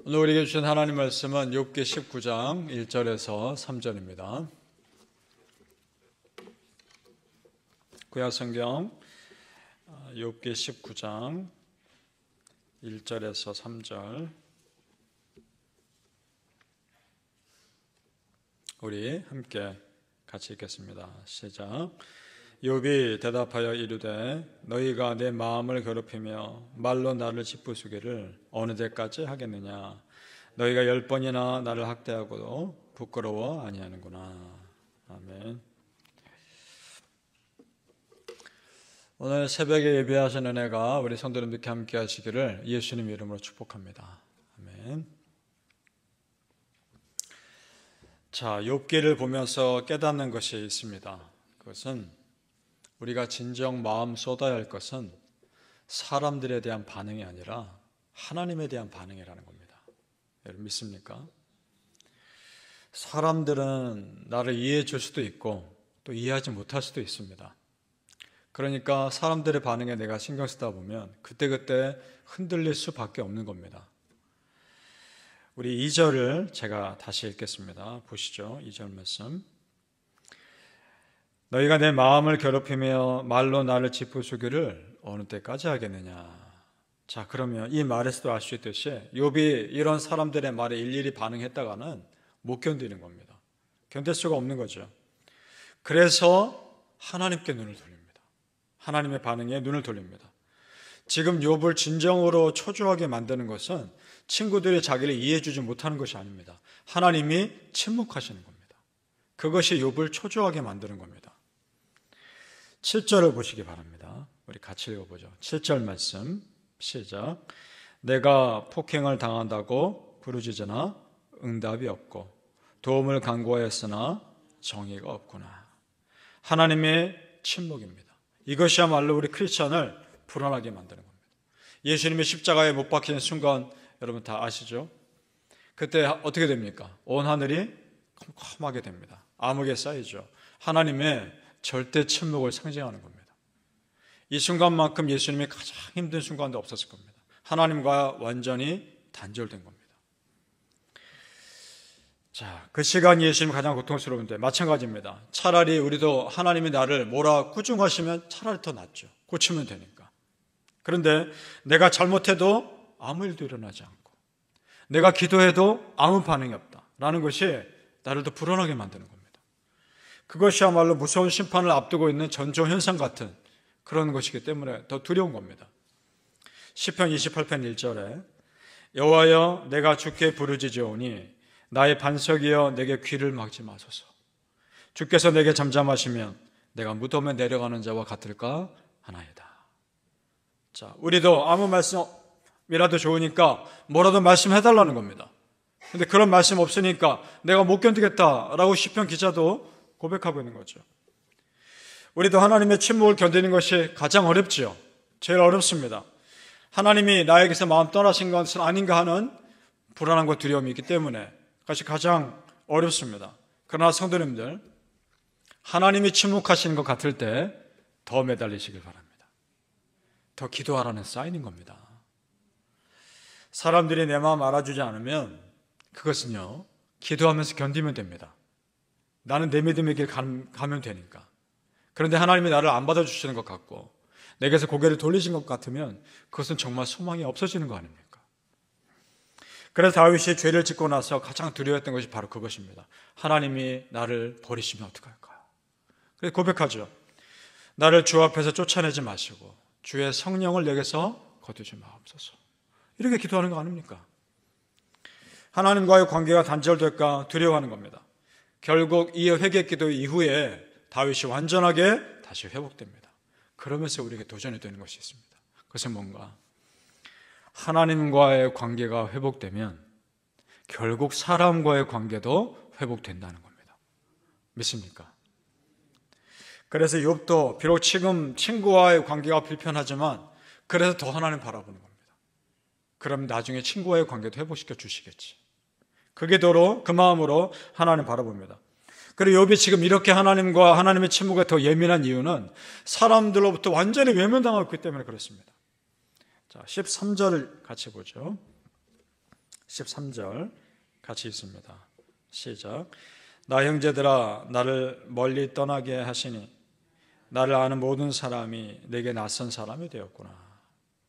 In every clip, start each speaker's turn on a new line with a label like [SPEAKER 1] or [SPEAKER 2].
[SPEAKER 1] 오늘 우리에게 주신 하나님 말씀은 욥기 19장 1절에서 3절입니다. 구약 성경 욥기 19장 1절에서 3절 우리 함께 같이 읽겠습니다. 시작. 욥이 대답하여 이르되 너희가 내 마음을 괴롭히며 말로 나를 짓부수기를 어느 때까지 하겠느냐. 너희가 10번이나 나를 학대하고도 부끄러워 아니하는구나. 아멘. 오늘 새벽에 예배하신 은혜가 우리 성도님들께 함께 하시기를 예수님 이름으로 축복합니다. 아멘. 자, 욥기를 보면서 깨닫는 것이 있습니다. 그것은 우리가 진정 마음 쏟아야 할 것은 사람들에 대한 반응이 아니라 하나님에 대한 반응이라는 겁니다. 여러분 믿습니까? 사람들은 나를 이해해 줄 수도 있고 또 이해하지 못할 수도 있습니다. 그러니까 사람들의 반응에 내가 신경 쓰다 보면 그때그때 흔들릴 수밖에 없는 겁니다. 우리 2절을 제가 다시 읽겠습니다. 보시죠. 2절 말씀. 너희가 내 마음을 괴롭히며 말로 나를 짓부수기를 어느 때까지 하겠느냐. 자, 그러면 이 말에서도 알 수 있듯이 욥이 이런 사람들의 말에 일일이 반응했다가는 못 견디는 겁니다. 견딜 수가 없는 거죠. 그래서 하나님께 눈을 돌립니다. 하나님의 반응에 눈을 돌립니다. 지금 욥을 진정으로 초조하게 만드는 것은 친구들이 자기를 이해해 주지 못하는 것이 아닙니다. 하나님이 침묵하시는 겁니다. 그것이 욥을 초조하게 만드는 겁니다. 7절을 보시기 바랍니다. 우리 같이 읽어보죠. 7절 말씀 시작. 내가 폭행을 당한다고 부르짖으나 응답이 없고 도움을 간구하였으나 정의가 없구나. 하나님의 침묵입니다. 이것이야말로 우리 크리스천을 불안하게 만드는 겁니다. 예수님이 십자가에 못 박히는 순간 여러분 다 아시죠? 그때 어떻게 됩니까? 온 하늘이 컴컴하게 됩니다. 암흑에 쌓이죠. 하나님의 절대 침묵을 상징하는 겁니다. 이 순간만큼 예수님이 가장 힘든 순간도 없었을 겁니다. 하나님과 완전히 단절된 겁니다. 자, 그 시간이 예수님 가장 고통스러운데 마찬가지입니다. 차라리 우리도 하나님이 나를 뭐라 꾸중하시면 차라리 더 낫죠. 고치면 되니까. 그런데 내가 잘못해도 아무 일도 일어나지 않고 내가 기도해도 아무 반응이 없다라는 것이 나를 더 불안하게 만드는 겁니다. 그것이야말로 무서운 심판을 앞두고 있는 전조현상 같은 그런 것이기 때문에 더 두려운 겁니다. 시편 28편 1절에 여호와여 내가 주께 부르짖으오니 나의 반석이여 내게 귀를 막지 마소서. 주께서 내게 잠잠하시면 내가 무덤에 내려가는 자와 같을까 하나이다. 자, 우리도 아무 말씀이라도 좋으니까 뭐라도 말씀해달라는 겁니다. 근데 그런 말씀 없으니까 내가 못 견디겠다라고 시편 기자도 고백하고 있는 거죠. 우리도 하나님의 침묵을 견디는 것이 가장 어렵지요. 제일 어렵습니다. 하나님이 나에게서 마음 떠나신 것은 아닌가 하는 불안함과 두려움이 있기 때문에 그것이 가장 어렵습니다. 그러나 성도님들, 하나님이 침묵하시는 것 같을 때 더 매달리시길 바랍니다. 더 기도하라는 사인인 겁니다. 사람들이 내 마음 알아주지 않으면 그것은요, 기도하면서 견디면 됩니다. 나는 내 믿음의 길 가면 되니까. 그런데 하나님이 나를 안 받아주시는 것 같고 내게서 고개를 돌리신 것 같으면 그것은 정말 소망이 없어지는 거 아닙니까? 그래서 다윗이 죄를 짓고 나서 가장 두려워했던 것이 바로 그것입니다. 하나님이 나를 버리시면 어떡할까요? 그래서 고백하죠. 나를 주 앞에서 쫓아내지 마시고 주의 성령을 내게서 거두지 마옵소서. 이렇게 기도하는 거 아닙니까? 하나님과의 관계가 단절될까 두려워하는 겁니다. 결국 이 회개 기도 이후에 다윗이 완전하게 다시 회복됩니다. 그러면서 우리에게 도전이 되는 것이 있습니다. 그것은 뭔가? 하나님과의 관계가 회복되면 결국 사람과의 관계도 회복된다는 겁니다. 믿습니까? 그래서 욥도 비록 지금 친구와의 관계가 불편하지만 그래서 더 하나님 바라보는 겁니다. 그럼 나중에 친구와의 관계도 회복시켜 주시겠지. 그 기도로 그 마음으로 하나님 바라봅니다. 그리고 욥이 지금 이렇게 하나님과 하나님의 침묵에 더 예민한 이유는 사람들로부터 완전히 외면당하고 있기 때문에 그렇습니다. 자, 13절을 같이 보죠. 13절 같이 있습니다. 시작. 나 형제들아 나를 멀리 떠나게 하시니 나를 아는 모든 사람이 내게 낯선 사람이 되었구나.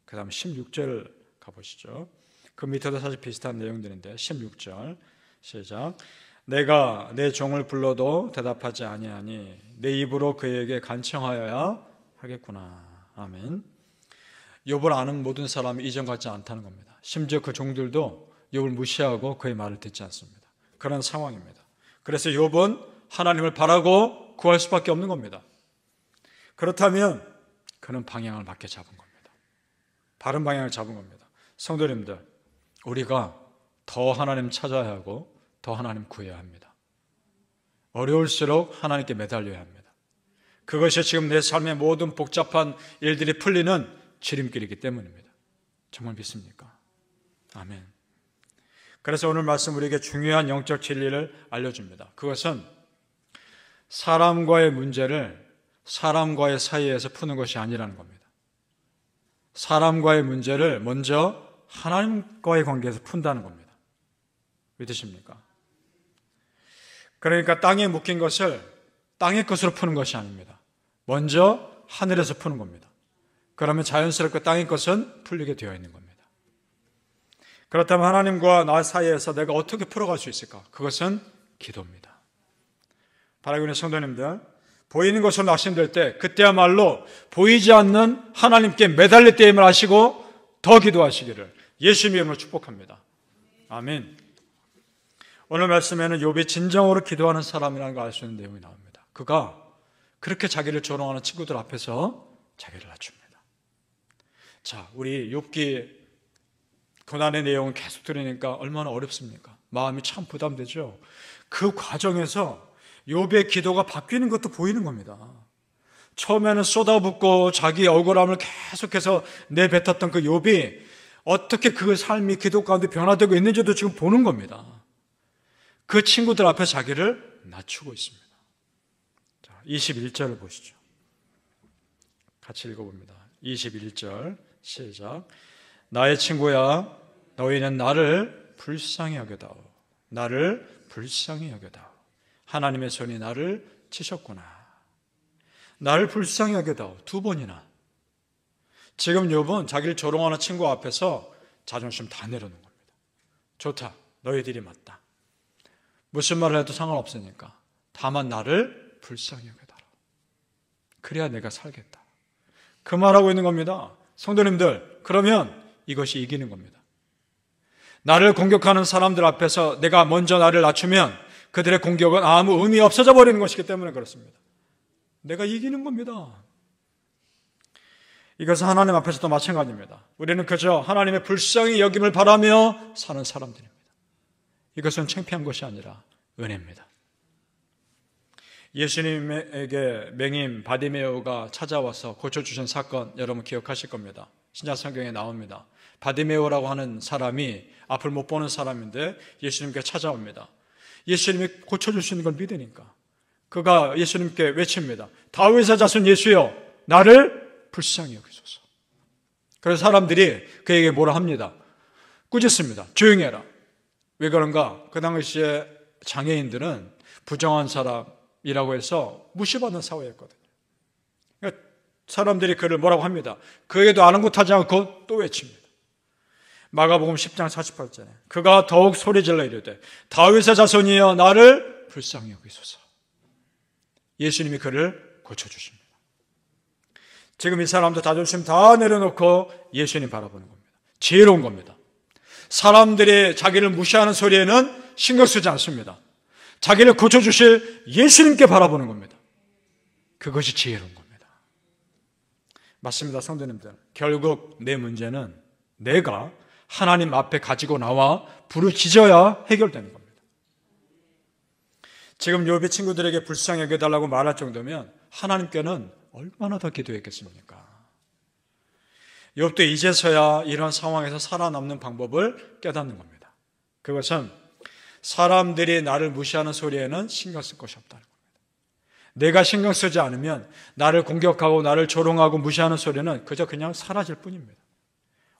[SPEAKER 1] 그 다음 16절 가보시죠. 그 밑에도 사실 비슷한 내용들인데 16절 시작. 내가 내 종을 불러도 대답하지 아니하니 내 입으로 그에게 간청하여야 하겠구나. 아멘. 욥을 아는 모든 사람이 이전 같지 않다는 겁니다. 심지어 그 종들도 욥을 무시하고 그의 말을 듣지 않습니다. 그런 상황입니다. 그래서 욥은 하나님을 바라고 구할 수밖에 없는 겁니다. 그렇다면 그는 방향을 맞게 잡은 겁니다. 바른 방향을 잡은 겁니다. 성도님들, 우리가 더 하나님 찾아야 하고 더 하나님 구해야 합니다. 어려울수록 하나님께 매달려야 합니다. 그것이 지금 내 삶의 모든 복잡한 일들이 풀리는 지름길이기 때문입니다. 정말 믿습니까? 아멘. 그래서 오늘 말씀 우리에게 중요한 영적 진리를 알려줍니다. 그것은 사람과의 문제를 사람과의 사이에서 푸는 것이 아니라는 겁니다. 사람과의 문제를 먼저 하나님과의 관계에서 푼다는 겁니다. 믿으십니까? 그러니까 땅에 묶인 것을 땅의 것으로 푸는 것이 아닙니다. 먼저 하늘에서 푸는 겁니다. 그러면 자연스럽게 땅의 것은 풀리게 되어 있는 겁니다. 그렇다면 하나님과 나 사이에서 내가 어떻게 풀어갈 수 있을까? 그것은 기도입니다. 바라고 있는 성도님들, 보이는 것으로 낙심될 때 그때야말로 보이지 않는 하나님께 매달릴 때임을 아시고 더 기도하시기를 예수님의 이름으로 축복합니다. 아멘. 오늘 말씀에는 욥이 진정으로 기도하는 사람이라는 걸 알 수 있는 내용이 나옵니다. 그가 그렇게 자기를 조롱하는 친구들 앞에서 자기를 낮춥니다. 자, 우리 욥기 고난의 내용을 계속 들으니까 얼마나 어렵습니까? 마음이 참 부담되죠. 그 과정에서 욥의 기도가 바뀌는 것도 보이는 겁니다. 처음에는 쏟아붓고 자기 억울함을 계속해서 내뱉었던 그 욥이 어떻게 그 삶이 기도 가운데 변화되고 있는지도 지금 보는 겁니다. 그 친구들 앞에 자기를 낮추고 있습니다. 자, 21절을 보시죠. 같이 읽어봅니다. 21절 시작. 나의 친구야, 너희는 나를 불쌍히 여겨다오. 나를 불쌍히 여겨다오. 하나님의 손이 나를 치셨구나. 나를 불쌍히 여겨다오. 두 번이나. 지금 욥은 자기를 조롱하는 친구 앞에서 자존심 다 내려놓은 겁니다. 좋다. 너희들이 맞다. 무슨 말을 해도 상관없으니까. 다만 나를 불쌍히 여겨다오. 그래야 내가 살겠다. 그 말하고 있는 겁니다. 성도님들, 그러면 이것이 이기는 겁니다. 나를 공격하는 사람들 앞에서 내가 먼저 나를 낮추면 그들의 공격은 아무 의미 없어져 버리는 것이기 때문에 그렇습니다. 내가 이기는 겁니다. 이것은 하나님 앞에서도 마찬가지입니다. 우리는 그저 하나님의 불쌍히 여김을 바라며 사는 사람들입니다. 이것은 창피한 것이 아니라 은혜입니다. 예수님에게 맹인 바디메오가 찾아와서 고쳐주신 사건 여러분 기억하실 겁니다. 신약 성경에 나옵니다. 바디메오라고 하는 사람이 앞을 못 보는 사람인데 예수님께 찾아옵니다. 예수님이 고쳐주시는 걸 믿으니까 그가 예수님께 외칩니다. 다윗의 자손 예수여, 나를 불쌍히 여기소서. 그래서 사람들이 그에게 뭐라 합니다. 꾸짖습니다. 조용히 해라. 왜 그런가? 그 당시에 장애인들은 부정한 사람이라고 해서 무시받는 사회였거든요. 그러니까 사람들이 그를 뭐라고 합니다. 그에게도 아랑곳하지 않고 또 외칩니다. 마가복음 10장 48절에 그가 더욱 소리질러 이르되 다윗의 자손이여 나를 불쌍히 여기소서. 예수님이 그를 고쳐주십니다. 지금 이 사람도 자존심 다 내려놓고 예수님 바라보는 겁니다. 지혜로운 겁니다. 사람들이 자기를 무시하는 소리에는 신경 쓰지 않습니다. 자기를 고쳐주실 예수님께 바라보는 겁니다. 그것이 지혜로운 겁니다. 맞습니다, 성도님들. 결국 내 문제는 내가 하나님 앞에 가지고 나와 부르짖어야 해결되는 겁니다. 지금 욥이 친구들에게 불쌍히 여겨달라고 말할 정도면 하나님께는 얼마나 더 기도했겠습니까? 욥도 이제서야 이런 상황에서 살아남는 방법을 깨닫는 겁니다. 그것은 사람들이 나를 무시하는 소리에는 신경 쓸 것이 없다는 겁니다. 내가 신경 쓰지 않으면 나를 공격하고 나를 조롱하고 무시하는 소리는 그저 그냥 사라질 뿐입니다.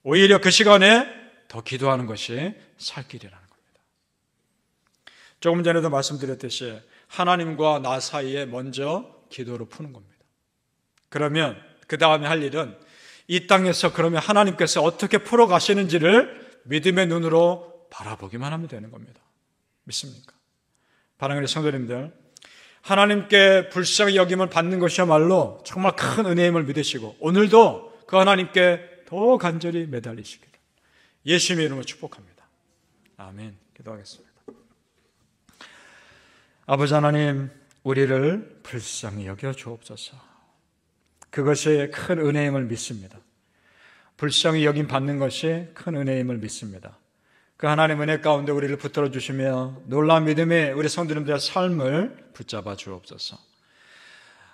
[SPEAKER 1] 오히려 그 시간에 더 기도하는 것이 살 길이라는 겁니다. 조금 전에도 말씀드렸듯이 하나님과 나 사이에 먼저 기도로 푸는 겁니다. 그러면 그 다음에 할 일은 이 땅에서 그러면 하나님께서 어떻게 풀어가시는지를 믿음의 눈으로 바라보기만 하면 되는 겁니다. 믿습니까? 사랑하는 성도님들, 하나님께 불쌍히 여김을 받는 것이야말로 정말 큰 은혜임을 믿으시고 오늘도 그 하나님께 더 간절히 매달리시기를 예수님의 이름으로 축복합니다. 아멘. 기도하겠습니다. 아버지 하나님, 우리를 불쌍히 여겨 주옵소서. 그것이 큰 은혜임을 믿습니다. 불쌍히 여김 받는 것이 큰 은혜임을 믿습니다. 그 하나님 은혜 가운데 우리를 붙들어 주시며 놀라운 믿음의 우리 성도님들의 삶을 붙잡아 주옵소서.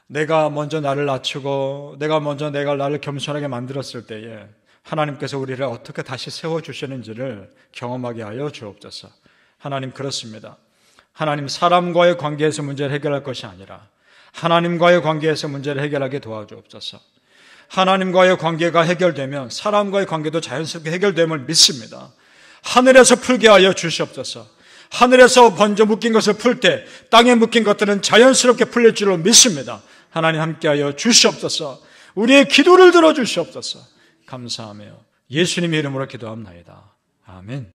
[SPEAKER 1] 내가 먼저 나를 낮추고 내가 먼저 나를 겸손하게 만들었을 때에 하나님께서 우리를 어떻게 다시 세워주시는지를 경험하게 하여 주옵소서. 하나님, 그렇습니다. 하나님, 사람과의 관계에서 문제를 해결할 것이 아니라 하나님과의 관계에서 문제를 해결하게 도와주옵소서. 하나님과의 관계가 해결되면 사람과의 관계도 자연스럽게 해결됨을 믿습니다. 하늘에서 풀게 하여 주시옵소서. 하늘에서 번져 묶인 것을 풀 때 땅에 묶인 것들은 자연스럽게 풀릴 줄로 믿습니다. 하나님 함께하여 주시옵소서. 우리의 기도를 들어주시옵소서. 감사하며 예수님의 이름으로 기도합나이다. 아멘.